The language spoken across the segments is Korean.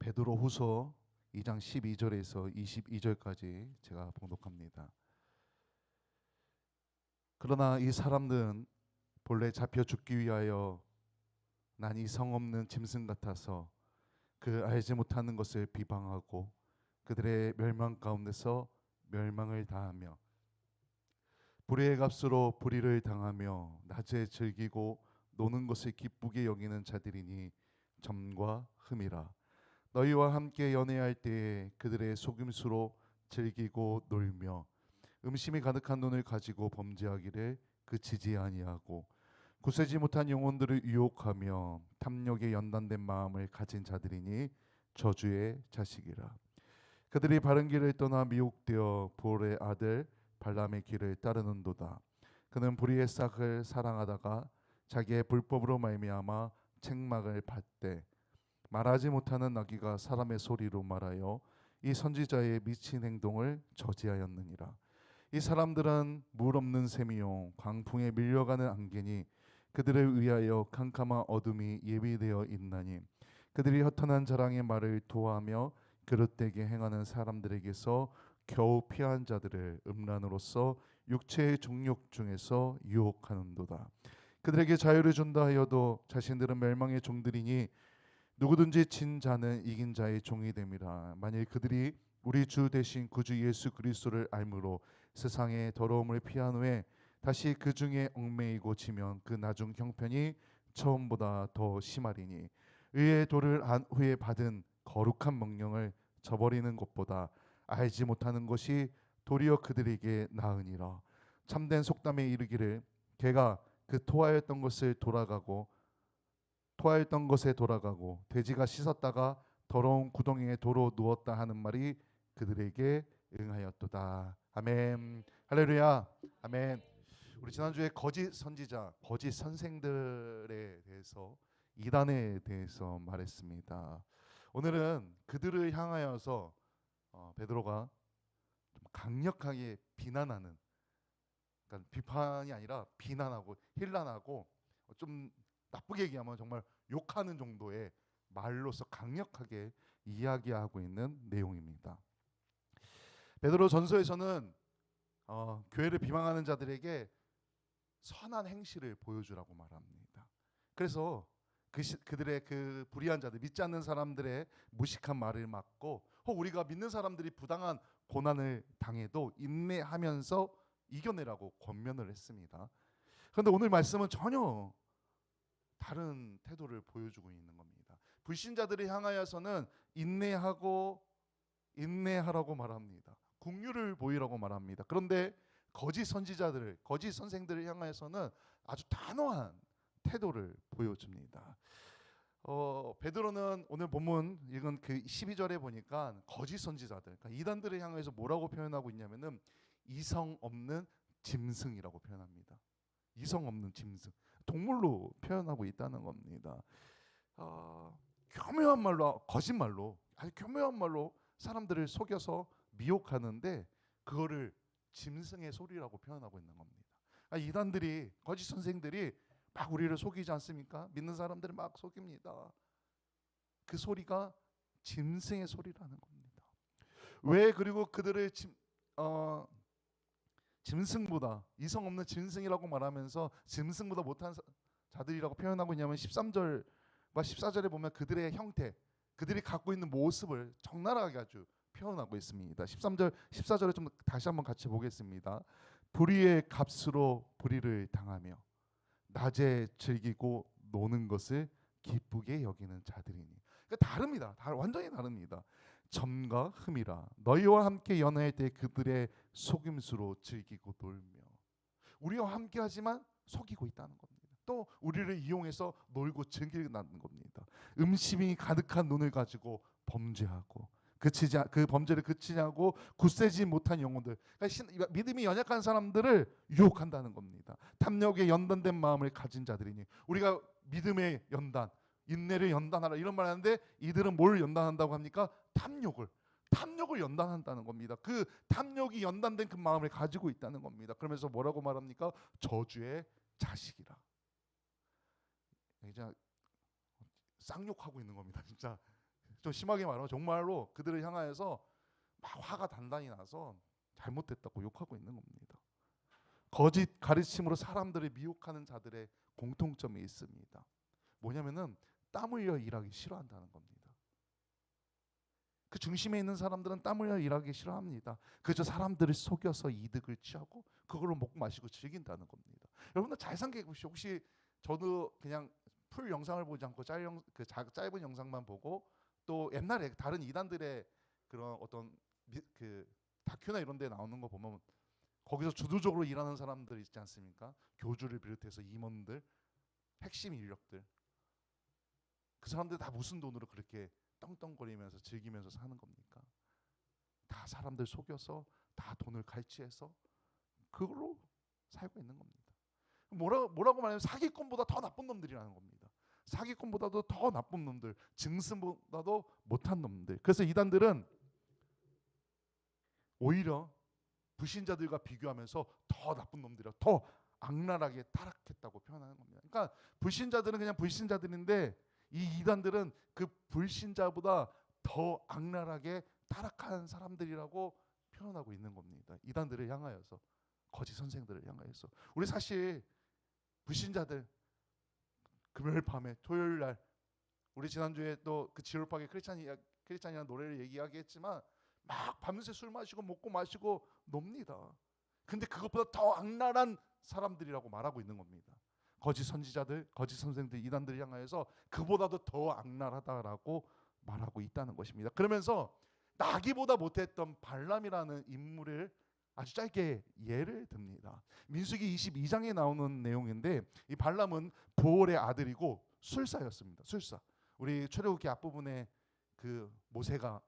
베드로후서 2장 12절에서 22절까지 제가 봉독합니다. 그러나 이 사람들은 본래 잡혀 죽기 위하여 난 이 성없는 짐승 같아서 그 알지 못하는 것을 비방하고 그들의 멸망 가운데서 멸망을 다하며 불의의 값으로 불의를 당하며 낮에 즐기고 노는 것을 기쁘게 여기는 자들이니 점과 흠이라. 너희와 함께 연애할 때에 그들의 속임수로 즐기고 놀며 음심이 가득한 눈을 가지고 범죄하기를 그치지 아니하고 굳세지 못한 영혼들을 유혹하며 탐욕에 연단된 마음을 가진 자들이니 저주의 자식이라. 그들이 바른 길을 떠나 미혹되어 볼의 아들 발람의 길을 따르는도다. 그는 불의의 싹을 사랑하다가 자기의 불법으로 말미암아 책망을 받되 말하지 못하는 나귀가 사람의 소리로 말하여 이 선지자의 미친 행동을 저지하였느니라. 이 사람들은 물 없는 샘이요 광풍에 밀려가는 안개니 그들을 위하여 캄캄한 어둠이 예비되어 있나니 그들이 허탄한 자랑의 말을 도하며 그릇되게 행하는 사람들에게서 겨우 피한 자들을 음란으로서 육체의 종욕 중에서 유혹하는도다. 그들에게 자유를 준다 하여도 자신들은 멸망의 종들이니 누구든지 진 자는 이긴 자의 종이 됨이라. 만일 그들이 우리 주 대신 구주 예수 그리스도를 알므로 세상의 더러움을 피한 후에 다시 그 중에 얽매이고 지면 그 나중 형편이 처음보다 더 심하리니 의의 도를 안 후에 받은 거룩한 명령을 저버리는 것보다 알지 못하는 것이 도리어 그들에게 나으니라. 참된 속담에 이르기를 개가 그 토하였던 것에 돌아가고 돼지가 씻었다가 더러운 구덩이에 도로 누웠다 하는 말이 그들에게 응하였도다. 아멘. 할렐루야. 아멘. 우리 지난주에 거짓 선지자, 거짓 선생들에 대해서, 이단에 대해서 말했습니다. 오늘은 그들을 향하여서 베드로가 좀 강력하게 비난하는, 그러니까 비판이 아니라 비난하고 힐난하고 좀 나쁘게 얘기하면 정말 욕하는 정도의 말로서 강력하게 이야기하고 있는 내용입니다. 베드로 전서에서는 교회를 비방하는 자들에게 선한 행실을 보여주라고 말합니다. 그래서 그들의 그 불의한 자들, 믿지 않는 사람들의 무식한 말을 막고 우리가 믿는 사람들이 부당한 고난을 당해도 인내하면서 이겨내라고 권면을 했습니다. 그런데 오늘 말씀은 전혀 다른 태도를 보여주고 있는 겁니다. 불신자들을 향하여서는 인내하라고 말합니다. 긍휼을 보이라고 말합니다. 그런데 거짓 선지자들을, 거짓 선생들을 향하여서는 아주 단호한 태도를 보여줍니다. 베드로는 오늘 본문 읽은 그 12절에 보니까 거짓 선지자들, 그러니까 이단들을 향해서 뭐라고 표현하고 있냐면은 이성 없는 짐승이라고 표현합니다. 이성 없는 짐승, 동물로 표현하고 있다는 겁니다. 교묘한 말로, 거짓말로, 아주 교묘한 말로 사람들을 속여서 미혹하는데 그거를 짐승의 소리라고 표현하고 있는 겁니다. 이단들이, 거짓 선생들이 막 우리를 속이지 않습니까? 믿는 사람들을 막 속입니다. 그 소리가 짐승의 소리라는 겁니다. 왜 그리고 그들을 짐승보다, 이성 없는 짐승이라고 말하면서 짐승보다 못한 자들이라고 표현하고 있냐면 13절과 14절에 보면 그들의 형태, 그들이 갖고 있는 모습을 적나라하게 아주 표현하고 있습니다. 13절, 14절에 좀 다시 한번 같이 보겠습니다. 불의의 값으로 불의를 당하며 낮에 즐기고 노는 것을 기쁘게 여기는 자들이니. 그러니까 다릅니다. 완전히 다릅니다. 점과 흠이라. 너희와 함께 연애할 때 그들의 속임수로 즐기고 놀며. 우리와 함께 하지만 속이고 있다는 겁니다. 또 우리를 이용해서 놀고 즐기는 겁니다. 음심이 가득한 눈을 가지고 범죄하고 그 범죄를 그치지 않고 굳세지 못한 영혼들, 그러니까 믿음이 연약한 사람들을 유혹한다는 겁니다. 탐욕에 연단된 마음을 가진 자들이니. 우리가 믿음의 연단, 인내를 연단하라 이런 말 하는데 이들은 뭘 연단한다고 합니까? 탐욕을 연단한다는 겁니다. 그 탐욕이 연단된 그 마음을 가지고 있다는 겁니다. 그러면서 뭐라고 말합니까? 저주의 자식이라. 진짜 쌍욕하고 있는 겁니다. 진짜 좀 심하게 말하면 정말로 그들을 향하여서 막 화가 단단히 나서 잘못됐다고 욕하고 있는 겁니다. 거짓 가르침으로 사람들을 미혹하는 자들의 공통점이 있습니다. 뭐냐면은 땀 흘려 일하기 싫어한다는 겁니다. 그 중심에 있는 사람들은 땀 흘려 일하기 싫어합니다. 그저 사람들을 속여서 이득을 취하고 그걸로 먹고 마시고 즐긴다는 겁니다. 여러분들 잘 생각해 보시죠. 혹시 저도 그냥 풀 영상을 보지 않고 짧은 영상만 보고 또 옛날에 다른 이단들의 그런 어떤 그 다큐나 이런 데 나오는 거 보면 거기서 주도적으로 일하는 사람들 있지 않습니까? 교주를 비롯해서 임원들, 핵심 인력들. 그 사람들 다 무슨 돈으로 그렇게 떵떵거리면서 즐기면서 사는 겁니까? 다 사람들 속여서 다 돈을 갈취해서 그걸로 살고 있는 겁니다. 뭐라고 말하면 사기꾼보다 더 나쁜 놈들이라는 겁니다. 사기꾼보다도 더 나쁜 놈들, 증승보다도 못한 놈들. 그래서 이단들은 오히려 불신자들과 비교하면서 더 나쁜 놈들이라 더 악랄하게 타락했다고 표현하는 겁니다. 그러니까 불신자들은 그냥 불신자들인데 이 이단들은 그 불신자보다 더 악랄하게 타락한 사람들이라고 표현하고 있는 겁니다. 이단들을 향하여서, 거짓 선생들을 향하여서. 우리 사실 불신자들 금요일 밤에 토요일 날 우리 지난주에 또 그 지올파게 크리스찬이라는 노래를 얘기하겠지만 막 밤새 술 마시고 먹고 마시고 놉니다. 근데 그것보다 더 악랄한 사람들이라고 말하고 있는 겁니다. 거짓 선지자들, 거짓 선생들, 이단들을 향하여서 그보다도 더 악랄하다라고 말하고 있다는 것입니다. 그러면서 나기보다 못했던 발람이라는 인물을 아주 짧게 예를 듭니다. 민수기 22장에 나오는 내용인데 이 발람은 보올의 아들이고 술사였습니다. 술사. 우리 출애굽기 앞부분에 그 모세가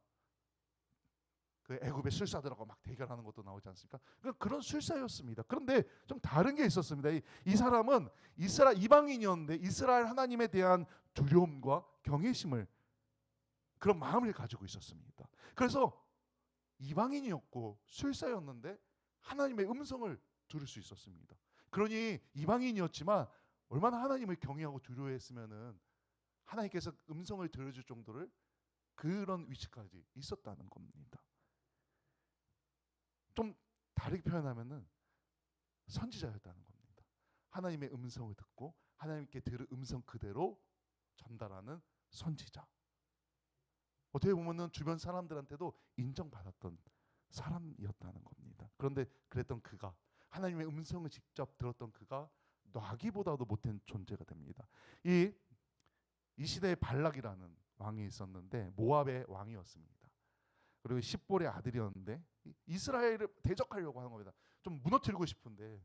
그 애굽의 술사들하고 막 대결하는 것도 나오지 않습니까? 그런 술사였습니다. 그런데 좀 다른 게 있었습니다. 이 사람은 이스라엘 이방인이었는데 이스라엘 하나님에 대한 두려움과 경외심을 그런 마음을 가지고 있었습니다. 그래서 이방인이었고 술사였는데 하나님의 음성을 들을 수 있었습니다. 그러니 이방인이었지만 얼마나 하나님을 경외하고 두려워했으면은 하나님께서 음성을 들어줄 정도를 그런 위치까지 있었다는 겁니다. 좀 다르게 표현하면은 선지자였다는 겁니다. 하나님의 음성을 듣고 하나님께 들은 음성 그대로 전달하는 선지자. 어떻게 보면은 주변 사람들한테도 인정받았던 사람이었다는 겁니다. 그런데 그랬던 그가 하나님의 음성을 직접 들었던 그가 나귀보다도 못한 존재가 됩니다. 이 시대에 발락이라는 왕이 있었는데 모압의 왕이었습니다. 그리고 십볼의 아들이었는데 이스라엘을 대적하려고 하는 겁니다. 좀 무너뜨리고 싶은데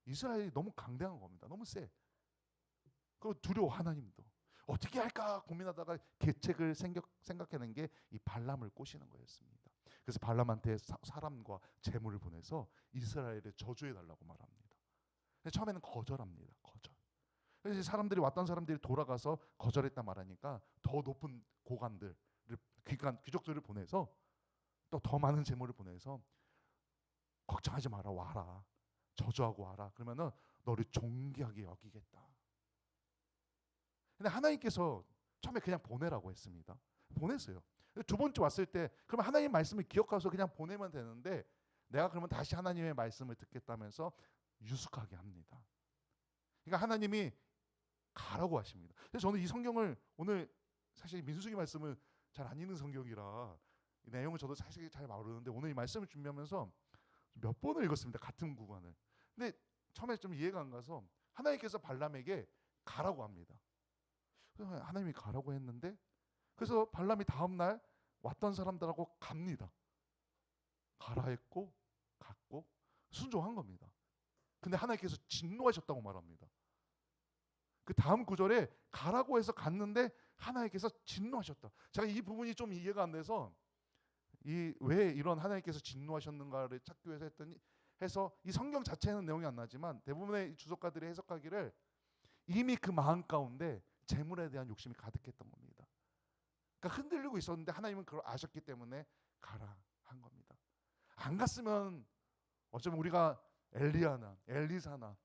이스라엘이 너무 강대한 겁니다. 너무 세. 그 두려워 하나님도. 어떻게 할까 고민하다가 계책을 생각해낸 게 이 발람을 꼬시는 거였습니다. 그래서 발람한테 사람과 재물을 보내서 이스라엘을 저주해 달라고 말합니다. 처음에는 거절합니다. 거절. 그래서 사람들이 왔던 사람들이 돌아가서 거절했다 말하니까 더 높은 고관들, 귀족들을 보내서 또 더 많은 재물을 보내서 걱정하지 마라 와라 저주하고 와라 그러면은 너를 존귀하게 여기겠다. 근데 하나님께서 처음에 그냥 보내라고 했습니다. 보냈어요. 두 번째 왔을 때 그러면 하나님 말씀을 기억해서 그냥 보내면 되는데 내가 그러면 다시 하나님의 말씀을 듣겠다면서 유숙하게 합니다. 그러니까 하나님이 가라고 하십니다. 그래서 저는 이 성경을 오늘 사실 민수기 말씀을 잘 안 읽는 성경이라 이 내용을 저도 사실 잘 모르는데 오늘 이 말씀을 준비하면서 몇 번을 읽었습니다. 같은 구간을. 근데 처음에 좀 이해가 안 가서 하나님께서 발람에게 가라고 합니다. 그래서 하나님이 가라고 했는데 그래서 발람이 다음 날 왔던 사람들하고 갑니다. 가라 했고 갔고 순종한 겁니다. 근데 하나님께서 진노하셨다고 말합니다. 그 다음 구절에 가라고 해서 갔는데 하나님께서 진노하셨다. 제가 이 부분이 좀 이해가 안 돼서 왜 이런 하나님께서 진노하셨는가를 찾기 위해서 해서 이 성경 자체에는 내용이 안 나지만 대부분의 주석가들이 해석하기를 이미 그 마음 가운데 재물에 대한 욕심이 가득했던 겁니다. 그러니까 흔들리고 있었는데 하나님은 그걸 아셨기 때문에 가라 한 겁니다. 안 갔으면 어쩌면 우리가 엘리야나 엘리사나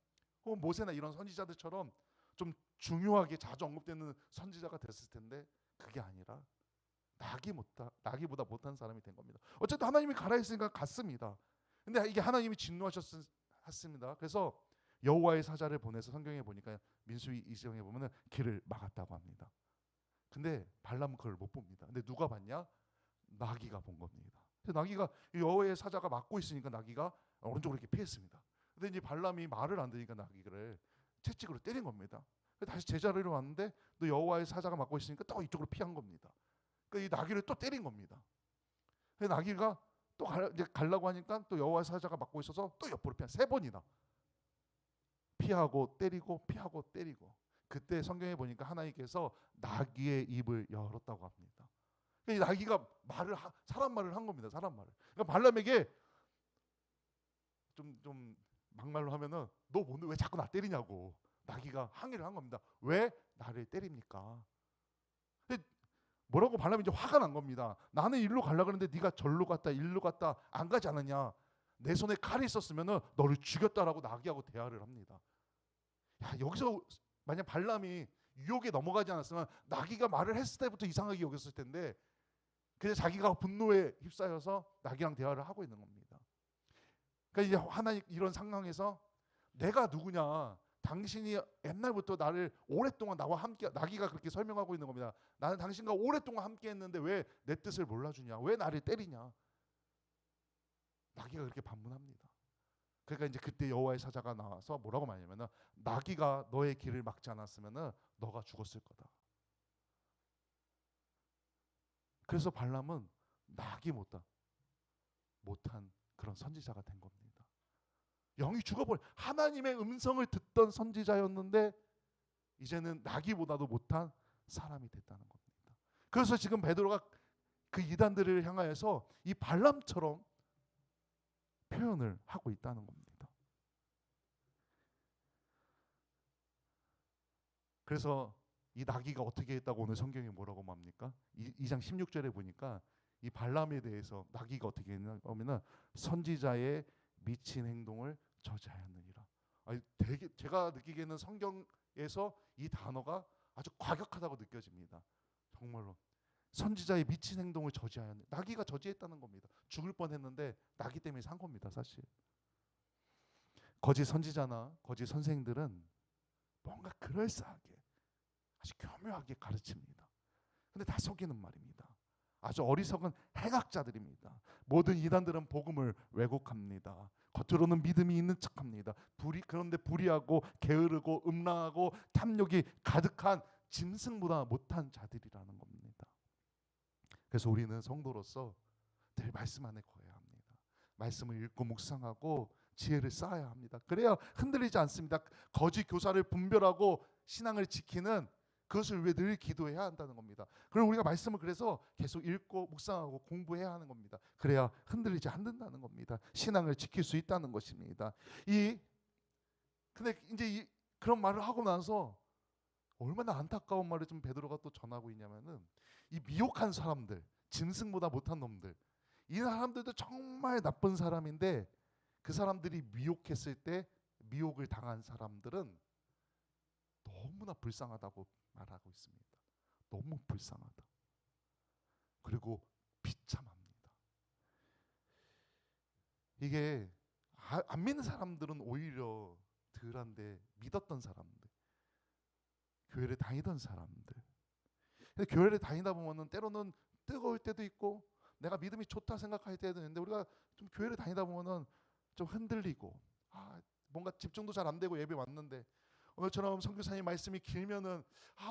혹은 모세나 이런 선지자들처럼 좀 중요하게 자주 언급되는 선지자가 됐을 텐데 그게 아니라 나귀보다 못한 사람이 된 겁니다. 어쨌든 하나님이 가라 했으니까 갔습니다. 근데 이게 하나님이 진노하셨습니다. 그래서 여호와의 사자를 보내서 성경에 보니까 민수기 2장에 보면은 길을 막았다고 합니다. 근데 발람은 그걸 못 봅니다. 근데 누가 봤냐? 나귀가 본 겁니다. 그래서 나귀가 여호와의 사자가 막고 있으니까 나귀가 오른쪽으로 이렇게 피했습니다. 근데 이제 발람이 말을 안 들으니까 나귀를 채찍으로 때린 겁니다. 다시 제자리로 왔는데 또 여호와의 사자가 막고 있으니까 또 이쪽으로 피한 겁니다. 그러니까 이 나귀를 또 때린 겁니다. 그래서 나귀가 또 이제 가려고 하니까 또 여호와의 사자가 막고 있어서 또 옆으로 피한 3번이나 피하고 때리고 피하고 때리고. 그때 성경에 보니까 하나님께서 나귀의 입을 열었다고 합니다. 이 나귀가 사람 말을 한 겁니다. 사람 말을. 그러니까 발람에게 좀 막말로 하면은 너 오늘 왜 자꾸 나 때리냐고 나귀가 항의를 한 겁니다. 왜 나를 때립니까? 뭐라고 발람이 이제 화가 난 겁니다. 나는 일로 가려고 했는데 네가 절로 갔다 일로 갔다 안 가지 않느냐. 내 손에 칼이 있었으면 너를 죽였다라고 나귀하고 대화를 합니다. 야, 여기서 만약 발람이 유혹에 넘어가지 않았으면 나귀가 말을 했을 때부터 이상하게 여겼을 텐데 그냥 자기가 분노에 휩싸여서 나귀랑 대화를 하고 있는 겁니다. 그러니까 이제 하나님 이런 상황에서 내가 누구냐? 당신이 옛날부터 나를 오랫동안 나와 함께 나귀가 그렇게 설명하고 있는 겁니다. 나는 당신과 오랫동안 함께 했는데 왜 내 뜻을 몰라주냐? 왜 나를 때리냐? 나귀가 그렇게 반문합니다. 그러니까 이제 그때 여호와의 사자가 나와서 뭐라고 말하냐면은 나귀가 너의 길을 막지 않았으면은 너가 죽었을 거다. 그래서 발람은 나귀보다 못한 그런 선지자가 된 겁니다. 영이 죽어버린 하나님의 음성을 듣던 선지자였는데 이제는 나귀보다도 못한 사람이 됐다는 겁니다. 그래서 지금 베드로가 그 이단들을 향하여서 이 발람처럼 표현을 하고 있다는 겁니다. 그래서 이 나귀가 어떻게 했다고 오늘 성경이 뭐라고 말합니까? 2장 16절에 보니까 이 발람에 대해서 나귀가 어떻게 했냐 하면은 선지자의 미친 행동을 저지하였느니라. 되게 제가 느끼기에는 성경에서 이 단어가 아주 과격하다고 느껴집니다. 정말로 선지자의 미친 행동을 저지하였느. 나귀가 저지했다는 겁니다. 죽을 뻔했는데 나귀 때문에 산 겁니다. 사실 거짓 선지자나 거짓 선생들은 뭔가 그럴싸하게 아주 교묘하게 가르칩니다. 근데 다 속이는 말입니다. 아주 어리석은 행악자들입니다. 모든 이단들은 복음을 왜곡합니다. 겉으로는 믿음이 있는 척합니다. 그런데 불의하고 게으르고 음란하고 탐욕이 가득한 짐승보다 못한 자들이라는 겁니다. 그래서 우리는 성도로서 늘 말씀 안에 거해야 합니다. 말씀을 읽고 묵상하고 지혜를 쌓아야 합니다. 그래야 흔들리지 않습니다. 거짓 교사를 분별하고 신앙을 지키는 그것을 위해 늘 기도해야 한다는 겁니다. 그리고 우리가 말씀을 그래서 계속 읽고 묵상하고 공부해야 하는 겁니다. 그래야 흔들리지 않는다는 겁니다. 신앙을 지킬 수 있다는 것입니다. 근데 이제 그런 말을 하고 나서 얼마나 안타까운 말을 좀 베드로가 또 전하고 있냐면은 이 미혹한 사람들, 짐승보다 못한 놈들, 이 사람들도 정말 나쁜 사람인데 그 사람들이 미혹했을 때 미혹을 당한 사람들은 너무나 불쌍하다고 말하고 있습니다. 너무 불쌍하다. 그리고 비참합니다. 이게 안 믿는 사람들은 오히려 덜한데 믿었던 사람들, 교회를 다니던 사람들. 근데 교회를 다니다 보면은 때로는 뜨거울 때도 있고 내가 믿음이 좋다 생각할 때도 있는데 우리가 좀 교회를 다니다 보면은 좀 흔들리고 뭔가 집중도 잘 안 되고 예배 왔는데 오늘처럼 선교사님 말씀이 길면은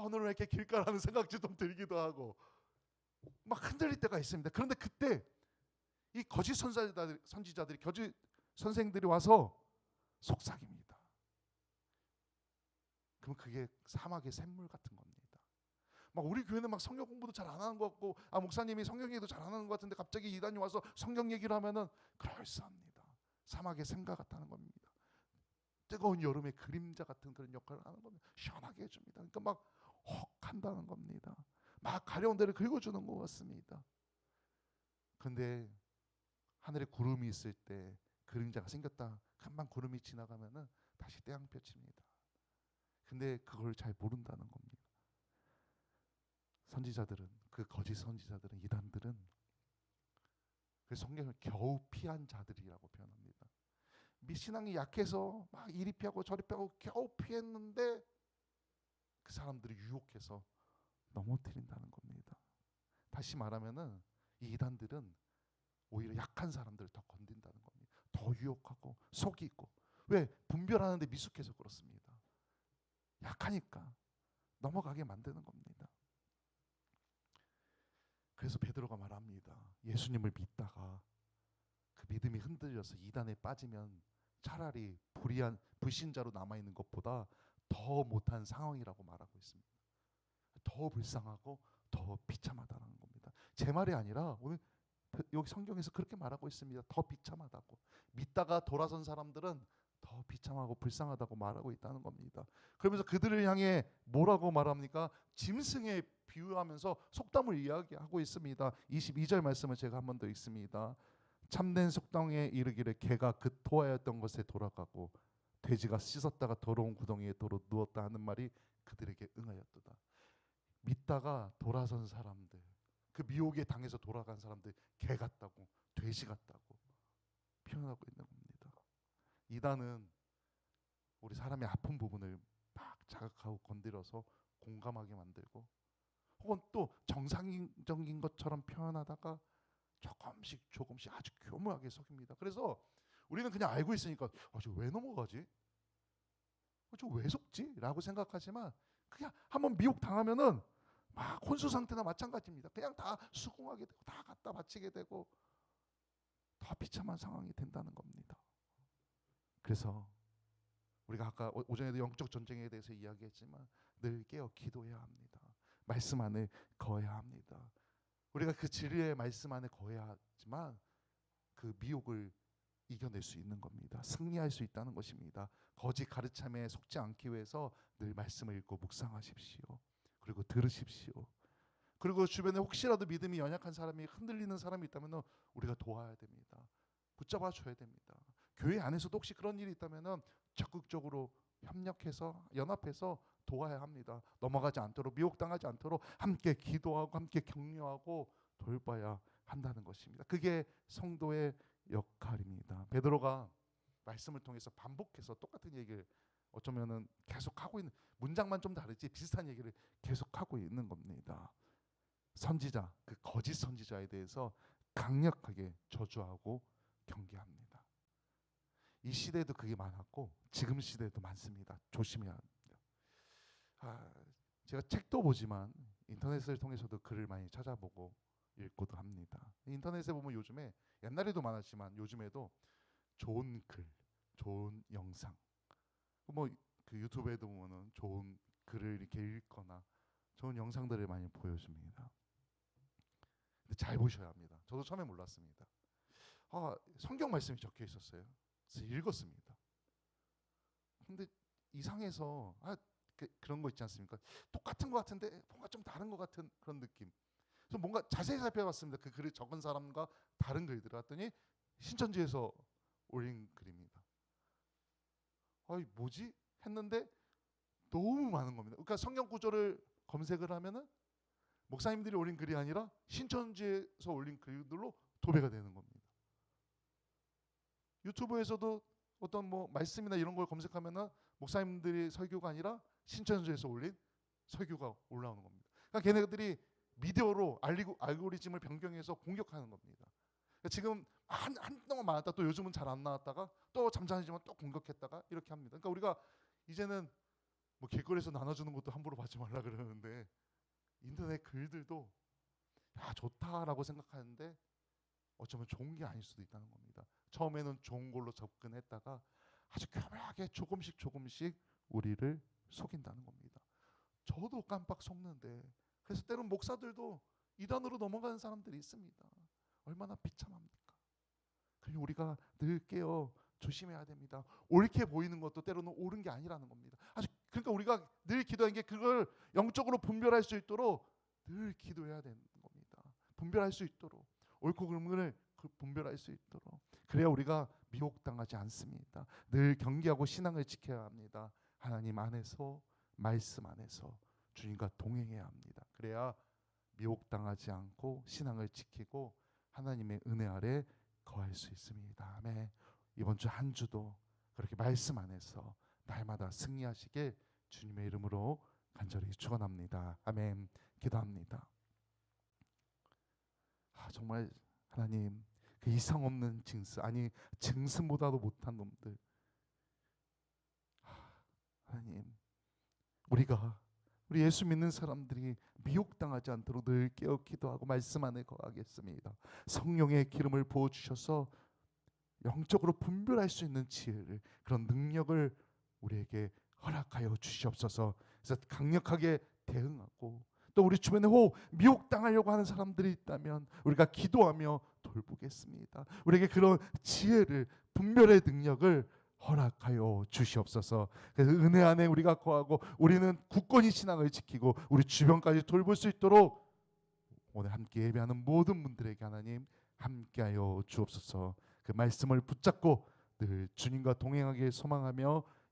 오늘은 왜 이렇게 길까라는 생각도 좀 들기도 하고 막 흔들릴 때가 있습니다. 그런데 그때 이 거짓 선지자들이 거짓 선생들이 와서 속삭입니다. 그럼 그게 사막의 샘물 같은 겁니다. 막 우리 교회는 막 성경 공부도 잘 안 하는 것 같고 목사님이 성경 얘기도 잘 안 하는 것 같은데 갑자기 이단이 와서 성경 얘기를 하면은 그럴싸합니다. 사막의 샘과 같다는 겁니다. 뜨거운 여름의 그림자 같은 그런 역할을 하는 겁니다. 시원하게 해줍니다. 그러니까 막 혹한다는 겁니다. 막 가려운 데를 긁어주는 것 같습니다. 그런데 하늘에 구름이 있을 때 그림자가 생겼다. 금방 구름이 지나가면은 다시 태양볕 칩니다. 근데 그걸 잘 모른다는 겁니다. 선지자들은, 그 거짓 선지자들은, 이단들은 그 성경을 겨우 피한 자들이라고 표현합니다. 신앙이 약해서 막 이리 피하고 저리 피하고 겨우 피했는데 그 사람들이 유혹해서 넘어뜨린다는 겁니다. 다시 말하면은 이 이단들은 오히려 약한 사람들을 더 건든다는 겁니다. 더 유혹하고 속이고. 왜? 분별하는데 미숙해서 그렇습니다. 약하니까 넘어가게 만드는 겁니다. 그래서 베드로가 말합니다. 예수님을 믿다가 그 믿음이 흔들려서 이단에 빠지면 차라리 불신자로 남아있는 것보다 더 못한 상황이라고 말하고 있습니다. 더 불쌍하고 더 비참하다는 겁니다. 제 말이 아니라 오늘 여기 성경에서 그렇게 말하고 있습니다. 더 비참하다고. 믿다가 돌아선 사람들은 더 비참하고 불쌍하다고 말하고 있다는 겁니다. 그러면서 그들을 향해 뭐라고 말합니까? 짐승에 비유하면서 속담을 이야기하고 있습니다. 22절 말씀을 제가 한 번 더 읽습니다. 참된 속담에 이르기를 개가 그 토하였던 것에 돌아가고 돼지가 씻었다가 더러운 구덩이에 도로 누웠다 하는 말이 그들에게 응하였도다. 믿다가 돌아선 사람들, 그 미혹에 당해서 돌아간 사람들, 개 같다고, 돼지 같다고 표현하고 있는 겁니다. 이단은 우리 사람의 아픈 부분을 막 자극하고 건드려서 공감하게 만들고, 혹은 또 정상적인 것처럼 표현하다가 조금씩 아주 교묘하게 속입니다. 그래서 우리는 그냥 알고 있으니까 저 왜 넘어가지? 저 왜 속지? 라고 생각하지만 그냥 한번 미혹 당하면은 막 혼수 상태나 마찬가지입니다. 그냥 다 수긍하게 되고 다 갖다 바치게 되고 더 비참한 상황이 된다는 겁니다. 그래서 우리가 아까 오전에도 영적 전쟁에 대해서 이야기했지만 늘 깨어 기도해야 합니다. 말씀 안에 거해야 합니다. 우리가 그 진리의 말씀 안에 거해야 하지만 그 미혹을 이겨낼 수 있는 겁니다. 승리할 수 있다는 것입니다. 거짓 가르침에 속지 않기 위해서 늘 말씀을 읽고 묵상하십시오. 그리고 들으십시오. 그리고 주변에 혹시라도 믿음이 연약한 사람이, 흔들리는 사람이 있다면 우리가 도와야 됩니다. 붙잡아 줘야 됩니다. 교회 안에서도 혹시 그런 일이 있다면 적극적으로 협력해서 연합해서 도와야 합니다. 넘어가지 않도록, 미혹당하지 않도록 함께 기도하고 함께 격려하고 돌봐야 한다는 것입니다. 그게 성도의 역할입니다. 베드로가 말씀을 통해서 반복해서 똑같은 얘기를 어쩌면은 계속하고 있는, 문장만 좀 다르지 비슷한 얘기를 계속하고 있는 겁니다. 선지자, 그 거짓 선지자에 대해서 강력하게 저주하고 경계합니다. 이 시대에도 그게 많았고 지금 시대에도 많습니다. 조심해야 합니다. 제가 책도 보지만 인터넷을 통해서도 글을 많이 찾아보고 읽고도 합니다. 인터넷에 보면 요즘에, 옛날에도 많았지만 요즘에도 좋은 글, 좋은 영상, 뭐 그 유튜브에도 보면은 좋은 글을 이렇게 읽거나 좋은 영상들을 많이 보여줍니다. 근데 잘 보셔야 합니다. 저도 처음에 몰랐습니다. 성경 말씀이 적혀 있었어요. 그래서 읽었습니다. 근데 이상해서 그런 거 있지 않습니까? 똑같은 것 같은데 뭔가 좀 다른 것 같은 그런 느낌. 그래서 뭔가 자세히 살펴봤습니다. 그 글을 적은 사람과 다른 글들을 봤더니 신천지에서 올린 글입니다. 뭐지? 했는데 너무 많은 겁니다. 그러니까 성경 구절을 검색을 하면은 목사님들이 올린 글이 아니라 신천지에서 올린 글들로 도배가 되는 겁니다. 유튜브에서도 어떤 뭐 말씀이나 이런 걸 검색하면은 목사님들이 설교가 아니라 신천지에서 올린 설교가 올라오는 겁니다. 그러니까 걔네들이 미디어로 알고리즘을 변경해서 공격하는 겁니다. 그러니까 지금 한동안 많았다 또 요즘은 잘 안 나왔다가 또 잠잠해지면 또 공격했다가 이렇게 합니다. 그러니까 우리가 이제는 뭐 길거리에서 나눠주는 것도 함부로 받지 말라 그러는데 인터넷 글들도 좋다라고 생각하는데 어쩌면 좋은 게 아닐 수도 있다는 겁니다. 처음에는 좋은 걸로 접근했다가 아주 교묘하게 조금씩 우리를 속인다는 겁니다. 저도 깜빡 속는데, 그래서 때론 목사들도 이단으로 넘어가는 사람들이 있습니다. 얼마나 비참합니까? 그리고 우리가 늘 깨어 조심해야 됩니다. 옳게 보이는 것도 때로는 옳은 게 아니라는 겁니다. 그러니까 우리가 늘 기도하는 게 그걸 영적으로 분별할 수 있도록 늘 기도해야 되는 겁니다. 분별할 수 있도록, 옳고 그름을 분별할 수 있도록. 그래야 우리가 미혹당하지 않습니다. 늘 경계하고 신앙을 지켜야 합니다. 하나님 안에서, 말씀 안에서 주님과 동행해야 합니다. 그래야 미혹당하지 않고 신앙을 지키고 하나님의 은혜 아래 거할 수 있습니다. 아멘. 이번 주 한 주도 그렇게 말씀 안에서 날마다 승리하시길 주님의 이름으로 간절히 축원합니다. 아멘. 기도합니다. 정말 하나님, 그 이상 없는 징스, 아니 증스보다도 못한 놈들, 하나님, 우리 예수 믿는 사람들이 미혹당하지 않도록 늘 깨어 기도하고 말씀 안에 거하겠습니다. 성령의 기름을 부어 주셔서 영적으로 분별할 수 있는 지혜를, 그런 능력을 우리에게 허락하여 주시옵소서. 그래서 강력하게 대응하고, 또 우리 주변에 미혹당하려고 하는 사람들이 있다면 우리가 기도하며 돌보겠습니다. 우리에게 그런 지혜를, 분별의 능력을 허락하여 주시옵소서. 그래서 은혜 안에 우리가 거하고 우리는 굳건히 신앙을 지키고 우리 주변까지 돌볼 수 있도록 오늘 함께 예배하는 모든 분들에게 하나님 함께하여 주옵소서. 그 말씀을 붙잡고 늘 주님과 동행하길 소망하며